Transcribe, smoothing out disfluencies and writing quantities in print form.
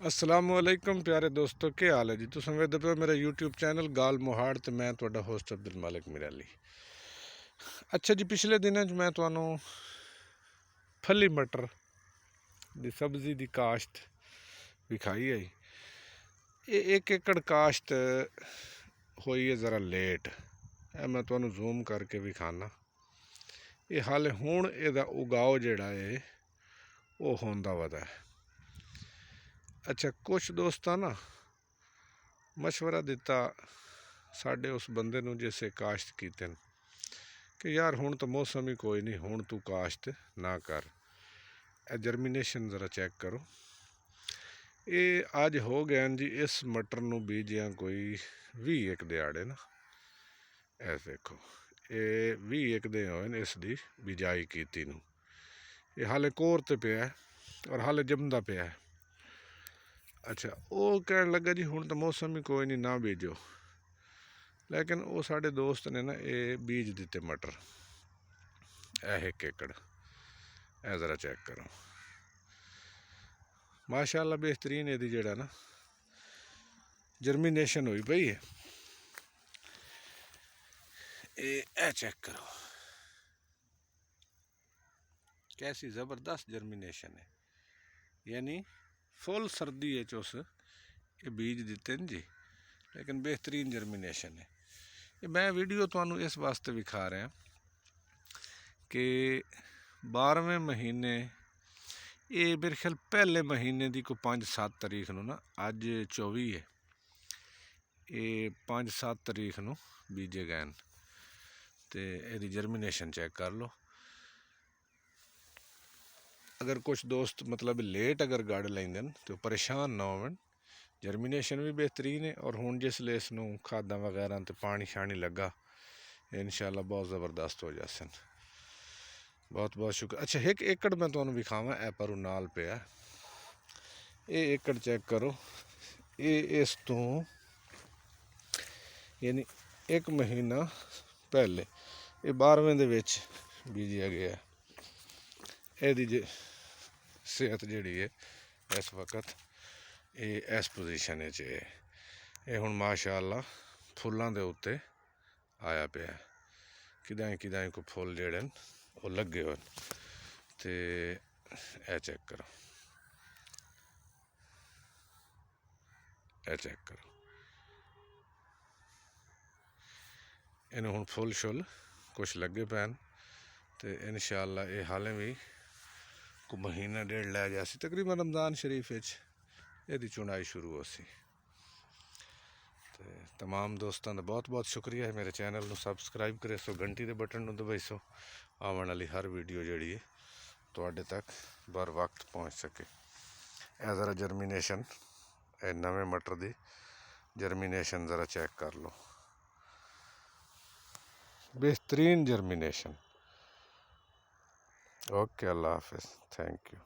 असलामुअलैकुम प्यारे दोस्तों, क्या हाल है जी। तुम वेखदे पे मेरा यूट्यूब चैनल गाल मोहाड़ ते मैं तुहाडा होस्ट अब्दुल मालिक मिराली। अच्छा जी, पिछले दिनों मैं तुहानू फली मटर दी सब्जी दी काश्त विखाई है। ये 1 एकड़ काश्त हुई है ज़रा लेट। मैं तुहानू जूम करके विखाना। ये हाले हुण इहदा उगाओ जिहड़ा है वो होंदा वदा है। अच्छा, कुछ दोस्तां ना मशवरा दिता साडे उस बंदे नूं जिसे काश्त कीते कि यार हुण तो मौसम ही कोई नहीं, हुण तू काश्त ना कर, ए जर्मीनेशन ज़रा चेक करो। ये अज हो गए जी इस मटर नूं बीजिया कोई 20 दिहाड़े ना। ऐ देखो, ये 20 दिन होए इसकी बिजाई कीती नूं। ये हाले कोर ते पिया है और हाले जमदा पिया है। अच्छा, वो कहन लगा जी हुण तो मौसम ही कोई नहीं, ना बीजो। लेकिन वो साढ़े दोस्त ने ना ये बीज दिते मटर, 1 एकड़। ए ज़रा चेक करो, माशाअल्लाह बेहतरीन यदि जड़ा ना जर्मीनेशन हुई पई है। ए चेक करो, कैसी ज़बरदस्त जर्मीनेशन है। यानी फुल सर्दी है उस ये बीज दिते न जी, लेकिन बेहतरीन जर्मीनेशन है। ये मैं वीडियो तुहानू इस वास्ते विखा रहा कि 12वें महीने, ये मेरे ख्याल पहले महीने की को 5-7 तारीख नू ना, अज 24 है, ये 5-7 तारीख नू बीजे गए न। तो यदी जर्मीनेशन चेक कर लो। अगर कुछ दोस्त मतलब लेट अगर गढ़ लेंदे तो परेशान ना होवन, जर्मीनेशन भी बेहतरीन है। और हुण जिसले इसनू खादा वगैरह तो पानी शानी लगा, इंशाअल्लाह बहुत ज़बरदस्त हो जासन। बहुत बहुत शुक्रिया। अच्छा, 1 एकड़ मैं तुहानू विखावा, ए पर नाल पिया। ये एकड़ चेक करो, ये इस तो यानी 1 महीना पहले ये 12वें दे विच बीजिया गया। यदी सेहत जिहड़ी है इस वक्त ये इस पोजीशन है। ये हुण माशाअल्लाह फुल्लां दे उत्ते आया पिया। किदां किदां को फुल जिहड़े न वो लगे हुए। तो ए चेक करो, ए चेक करो, इन्हें हुण फुल शुल कुछ लगे पैन। तो इंशाअल्लाह ये हाले भी को महीना डेढ़ लै जासी, तकरीबन रमज़ान शरीफ यदि चुनाई शुरू हो सी। तो तमाम दोस्तों का बहुत बहुत शुक्रिया है। मेरे चैनल को सबसक्राइब करे सो, घंटी के बटन को दबाई सो, आने वाली हर वीडियो जी है तुहाडे तक बर वक्त पहुँच सके। ए ज़रा जर्मीनेशन, ए नवे मटर की जर्मीनेशन ज़रा चेक कर लो, बेहतरीन जर्मीनेशन। ओके, अल्लाह हाफिज़, थैंक यू।